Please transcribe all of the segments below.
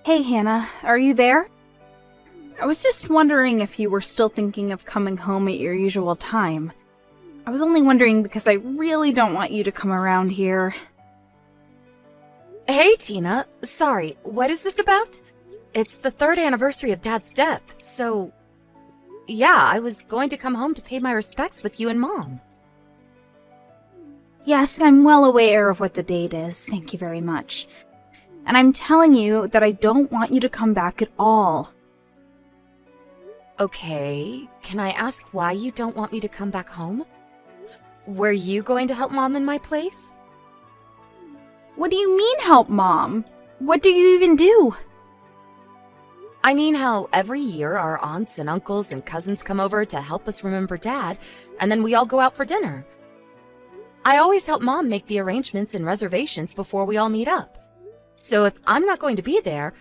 Hey Hannah, are you there? I was just wondering if you were still thinking of coming home at your usual time. I was only wondering because I really don't want you to come around here. Hey, Tina. Sorry, what is this about? It's the 3rd anniversary of Dad's death, so... Yeah, I was going to come home to pay my respects with you and Mom. Yes, I'm well aware of what the date is, thank you very much. And I'm telling you that I don't want you to come back at all. Okay, can I ask why you don't want me to come back home? Were you going to help Mom in my place? What do you mean, help Mom? What do you even do? I mean how every year our aunts and uncles and cousins come over to help us remember Dad, and then we all go out for dinner. I always help Mom make the arrangements and reservations before we all meet up. So if I'm not going to be there,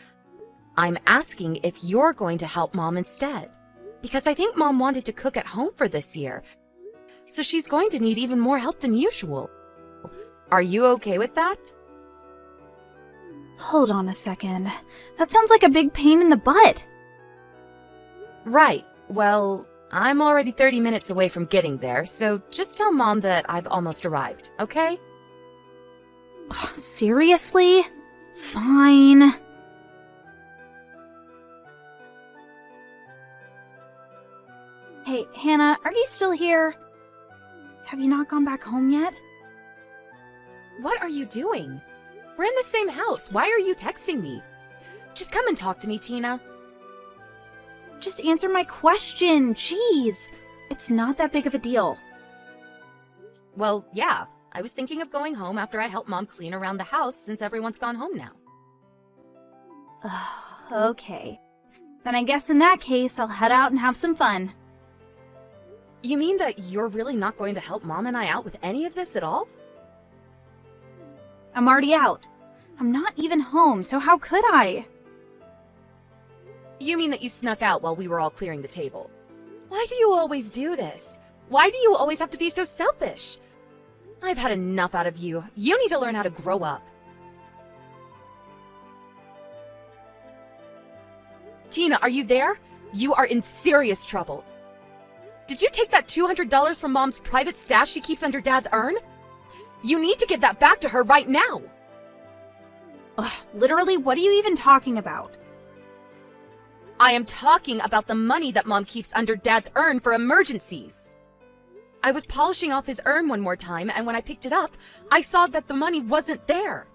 I'm asking if you're going to help Mom instead. Because I think Mom wanted to cook at home for this year, so she's going to need even more help than usual. Are you okay with that? Hold on a second. That sounds like a big pain in the butt. Right. Well, I'm already 30 minutes away from getting there, so just tell Mom that I've almost arrived, okay? Seriously? Fine. Hey, Hannah, are you still here? Have you not gone back home yet? What are you doing? We're in the same house. Why are you texting me? Just come and talk to me, Tina. Just answer my question. Jeez. It's not that big of a deal. Well, yeah. I was thinking of going home after I help Mom clean around the house since everyone's gone home now. Okay. Then I guess in that case, I'll head out and have some fun. You mean that you're really not going to help Mom and I out with any of this at all? I'm already out. I'm not even home, so how could I? You mean that you snuck out while we were all clearing the table? Why do you always do this? Why do you always have to be so selfish? I've had enough out of you. You need to learn how to grow up. Tina, are you there? You are in serious trouble. Did you take that $200 from Mom's private stash she keeps under Dad's urn? You need to give that back to her right now. Ugh, literally, what are you even talking about? I am talking about the money that Mom keeps under Dad's urn for emergencies. I was polishing off his urn one more time, and when I picked it up, I saw that the money wasn't there.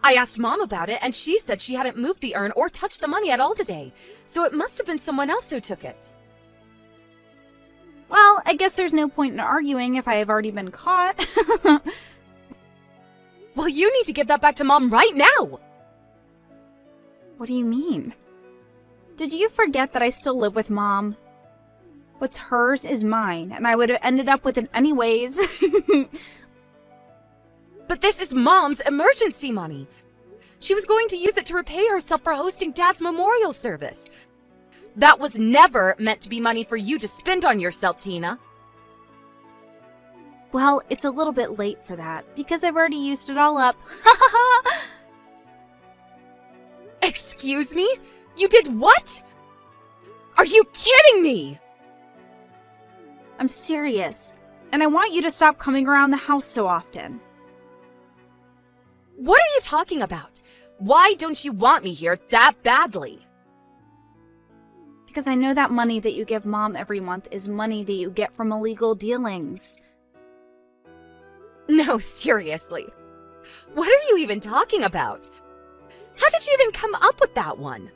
I asked Mom about it, and she said she hadn't moved the urn or touched the money at all today, so it must have been someone else who took it. Well, I guess there's no point in arguing if I have already been caught. Well, you need to give that back to Mom right now! What do you mean? Did you forget that I still live with Mom? What's hers is mine, and I would have ended up with it anyways. But this is Mom's emergency money. She was going to use it to repay herself for hosting Dad's memorial service. That was never meant to be money for you to spend on yourself, Tina. Well, it's a little bit late for that, because I've already used it all up. Excuse me? You did what? Are you kidding me? I'm serious, and I want you to stop coming around the house so often. What are you talking about? Why don't you want me here that badly? Because I know that money that you give Mom every month is money that you get from illegal dealings. No, seriously. What are you even talking about? How did you even come up with that one?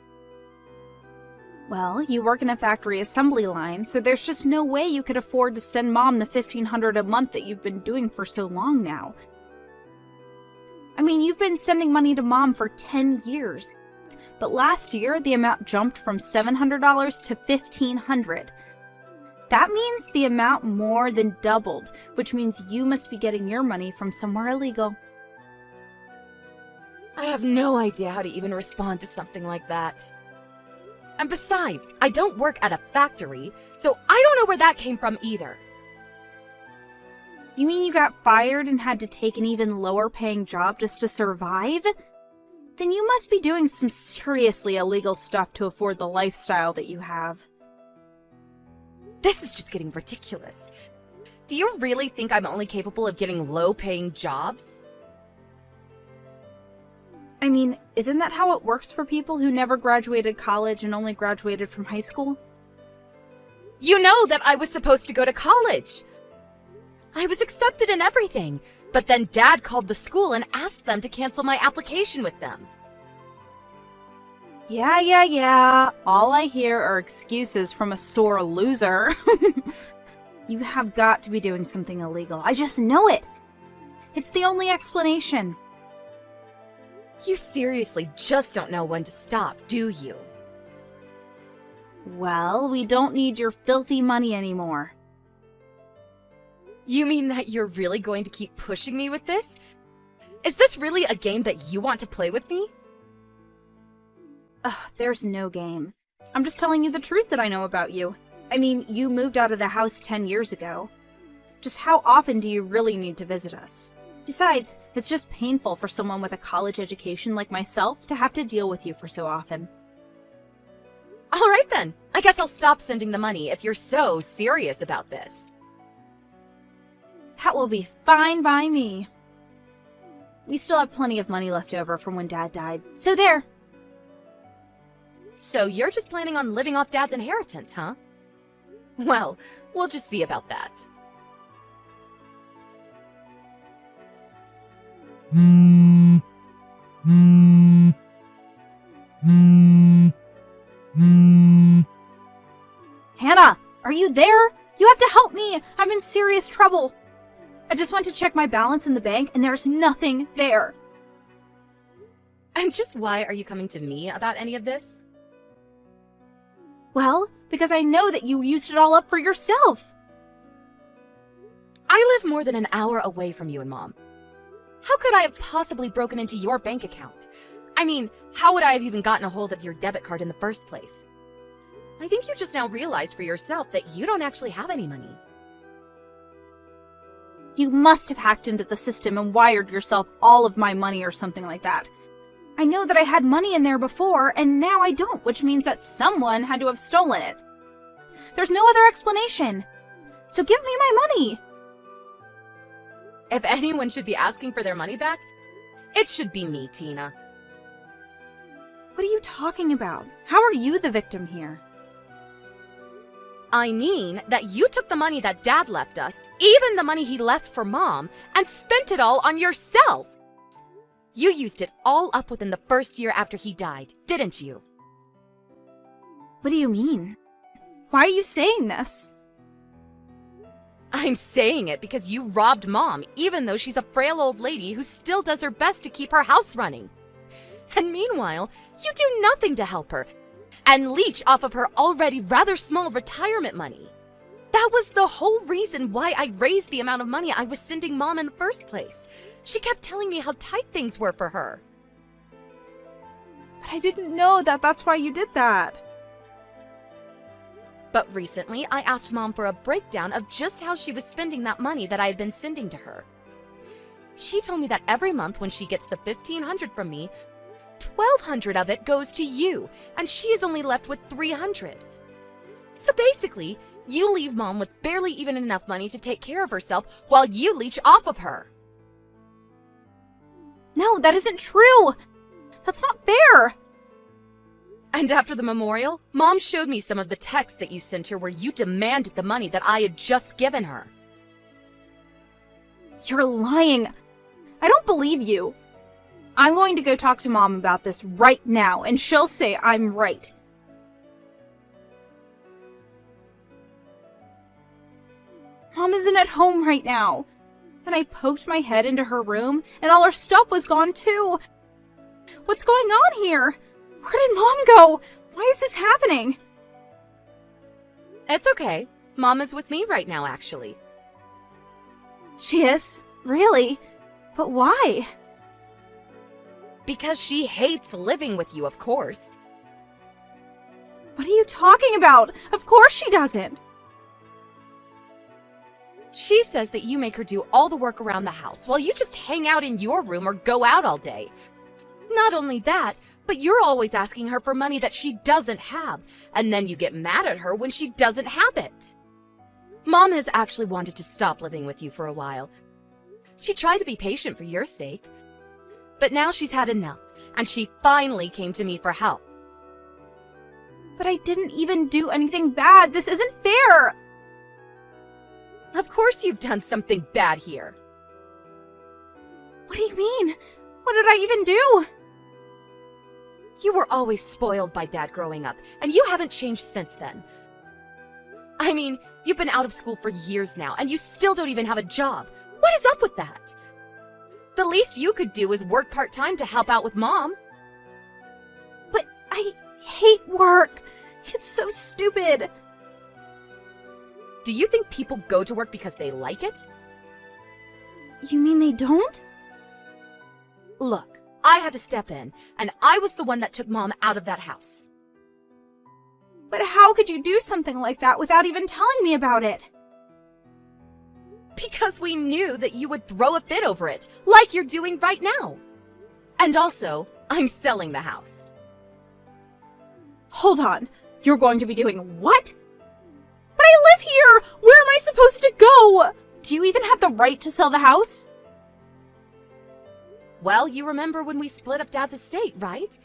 Well, you work in a factory assembly line, so there's just no way you could afford to send Mom the $1,500 a month that you've been doing for so long now. I mean, you've been sending money to Mom for 10 years. But last year, the amount jumped from $700 to $1,500. That means the amount more than doubled, which means you must be getting your money from somewhere illegal. I have no idea how to even respond to something like that. And besides, I don't work at a factory, so I don't know where that came from either. You mean you got fired and had to take an even lower paying job just to survive? Then you must be doing some seriously illegal stuff to afford the lifestyle that you have. This is just getting ridiculous. Do you really think I'm only capable of getting low-paying jobs? I mean, isn't that how it works for people who never graduated college and only graduated from high school? You know that I was supposed to go to college. I was accepted and everything, but then Dad called the school and asked them to cancel my application with them. Yeah. All I hear are excuses from a sore loser. You have got to be doing something illegal. I just know it. It's the only explanation. You seriously just don't know when to stop, do you? Well, we don't need your filthy money anymore. You mean that you're really going to keep pushing me with this? Is this really a game that you want to play with me? Ugh, there's no game. I'm just telling you the truth that I know about you. I mean, you moved out of the house 10 years ago. Just how often do you really need to visit us? Besides, it's just painful for someone with a college education like myself to have to deal with you for so often. All right then, I guess I'll stop sending the money if you're so serious about this. That will be fine by me. We still have plenty of money left over from when Dad died, so there. So you're just planning on living off Dad's inheritance, huh? Well, we'll just see about that. Hannah, are you there? You have to help me. I'm in serious trouble. I just went to check my balance in the bank and there's nothing there. And just why are you coming to me about any of this? Well, because I know that you used it all up for yourself. I live more than an hour away from you and Mom. How could I have possibly broken into your bank account? I mean, how would I have even gotten a hold of your debit card in the first place? I think you just now realized for yourself that you don't actually have any money. You must have hacked into the system and wired yourself all of my money or something like that. I know that I had money in there before, and now I don't, which means that someone had to have stolen it. There's no other explanation. So give me my money. If anyone should be asking for their money back, it should be me, Tina. What are you talking about? How are you the victim here? I mean that you took the money that Dad left us, even the money he left for Mom, and spent it all on yourself. You used it all up within the first year after he died, didn't you? What do you mean? Why are you saying this? I'm saying it because you robbed Mom, even though she's a frail old lady who still does her best to keep her house running. And meanwhile, you do nothing to help her and leech off of her already rather small retirement money. That was the whole reason why I raised the amount of money I was sending Mom in the first place. She kept telling me how tight things were for her. But I didn't know that that's why you did that. But recently, I asked Mom for a breakdown of just how she was spending that money that I had been sending to her. She told me that every month when she gets the $1,500 from me, $1,200 of it goes to you, and she is only left with $300. So basically, you leave Mom with barely even enough money to take care of herself while you leech off of her. No, that isn't true. That's not fair. And after the memorial, Mom showed me some of the texts that you sent her where you demanded the money that I had just given her. You're lying. I don't believe you. I'm going to go talk to Mom about this right now, and she'll say I'm right. Mom isn't at home right now. And I poked my head into her room, and all her stuff was gone too. What's going on here? Where did Mom go? Why is this happening? It's okay. Mom is with me right now, actually. She is? Really? But why? Because she hates living with you, of course. What are you talking about? Of course she doesn't. She says that you make her do all the work around the house while you just hang out in your room or go out all day. Not only that, but you're always asking her for money that she doesn't have, and then you get mad at her when she doesn't have it. Mom has actually wanted to stop living with you for a while. She tried to be patient for your sake, but now she's had enough, and she finally came to me for help. But I didn't even do anything bad. This isn't fair. Of course you've done something bad here. What do you mean? What did I even do? You were always spoiled by Dad growing up, and you haven't changed since then. I mean, you've been out of school for years now, and you still don't even have a job. What is up with that? The least you could do is work part-time to help out with Mom. But I hate work. It's so stupid. Do you think people go to work because they like it? You mean they don't? Look, I had to step in, and I was the one that took Mom out of that house. But how could you do something like that without even telling me about it? Because we knew that you would throw a fit over it, like you're doing right now. And also, I'm selling the house. Hold on. You're going to be doing what? But I live here! Where am I supposed to go? Do you even have the right to sell the house? Well, you remember when we split up Dad's estate, right?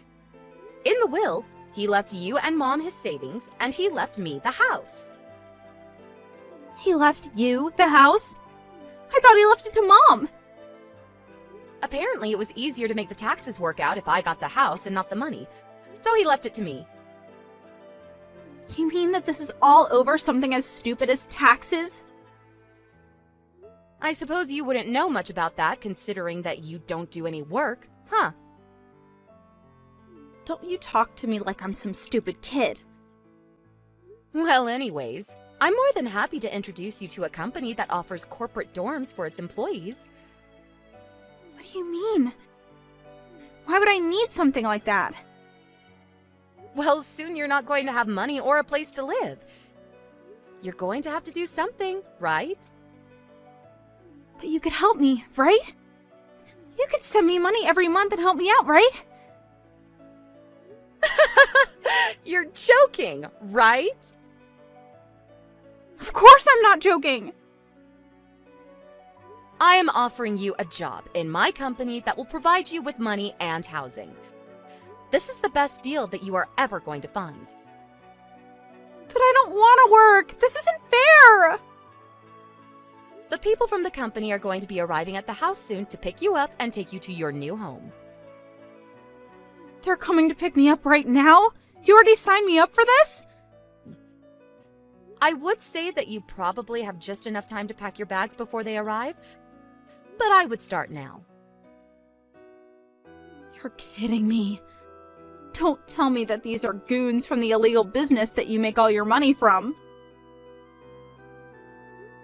In the will, he left you and Mom his savings, and he left me the house. He left you the house? I thought he left it to Mom. Apparently, it was easier to make the taxes work out if I got the house and not the money, so he left it to me. You mean that this is all over something as stupid as taxes? I suppose you wouldn't know much about that, considering that you don't do any work, huh? Don't you talk to me like I'm some stupid kid. Well, anyways, I'm more than happy to introduce you to a company that offers corporate dorms for its employees. What do you mean? Why would I need something like that? Well, soon you're not going to have money or a place to live. You're going to have to do something, right? But you could help me, right? You could send me money every month and help me out, right? You're joking, right? Of course I'm not joking! I am offering you a job in my company that will provide you with money and housing. This is the best deal that you are ever going to find. But I don't want to work! This isn't fair! The people from the company are going to be arriving at the house soon to pick you up and take you to your new home. They're coming to pick me up right now? You already signed me up for this? I would say that you probably have just enough time to pack your bags before they arrive, but I would start now. You're kidding me. Don't tell me that these are goons from the illegal business that you make all your money from.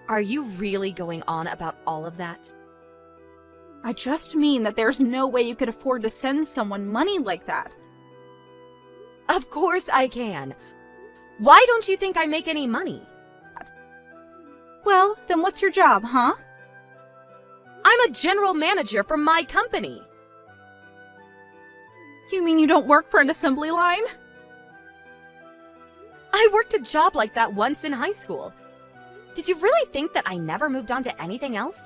Are you really going on about all of that? I just mean that there's no way you could afford to send someone money like that. Of course I can. Why don't you think I make any money? Well, then what's your job, huh? I'm a general manager for my company. You mean you don't work for an assembly line? I worked a job like that once in high school. Did you really think that I never moved on to anything else?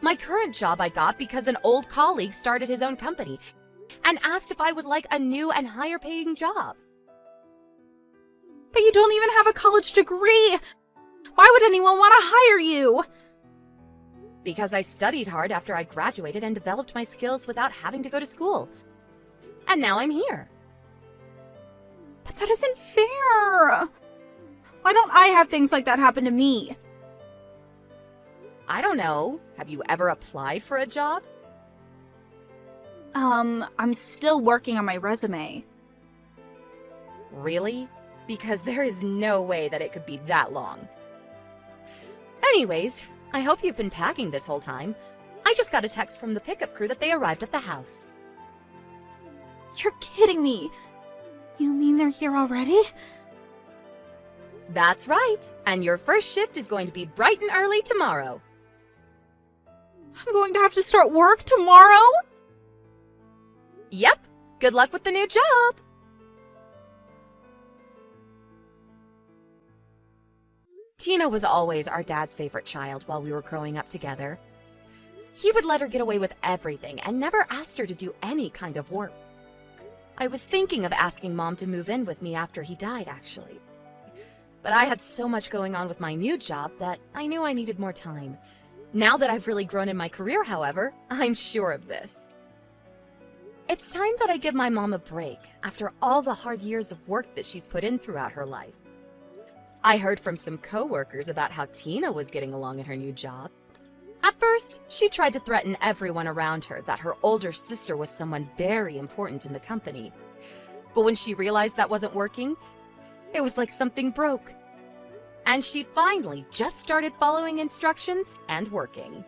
My current job I got because an old colleague started his own company and asked if I would like a new and higher paying job. But you don't even have a college degree! Why would anyone want to hire you? Because I studied hard after I graduated and developed my skills without having to go to school. And now I'm here. But that isn't fair! Why don't I have things like that happen to me? I don't know. Have you ever applied for a job? I'm still working on my resume. Really? Because there is no way that it could be that long. Anyways, I hope you've been packing this whole time. I just got a text from the pickup crew that they arrived at the house. You're kidding me! You mean they're here already? That's right, and your first shift is going to be bright and early tomorrow. I'm going to have to start work tomorrow? Yep, good luck with the new job! Tina was always our dad's favorite child while we were growing up together. He would let her get away with everything and never asked her to do any kind of work. I was thinking of asking Mom to move in with me after he died, actually. But I had so much going on with my new job that I knew I needed more time. Now that I've really grown in my career, however, I'm sure of this. It's time that I give my mom a break after all the hard years of work that she's put in throughout her life. I heard from some coworkers about how Tina was getting along in her new job. At first, she tried to threaten everyone around her that her older sister was someone very important in the company. But when she realized that wasn't working, it was like something broke. And she finally just started following instructions and working.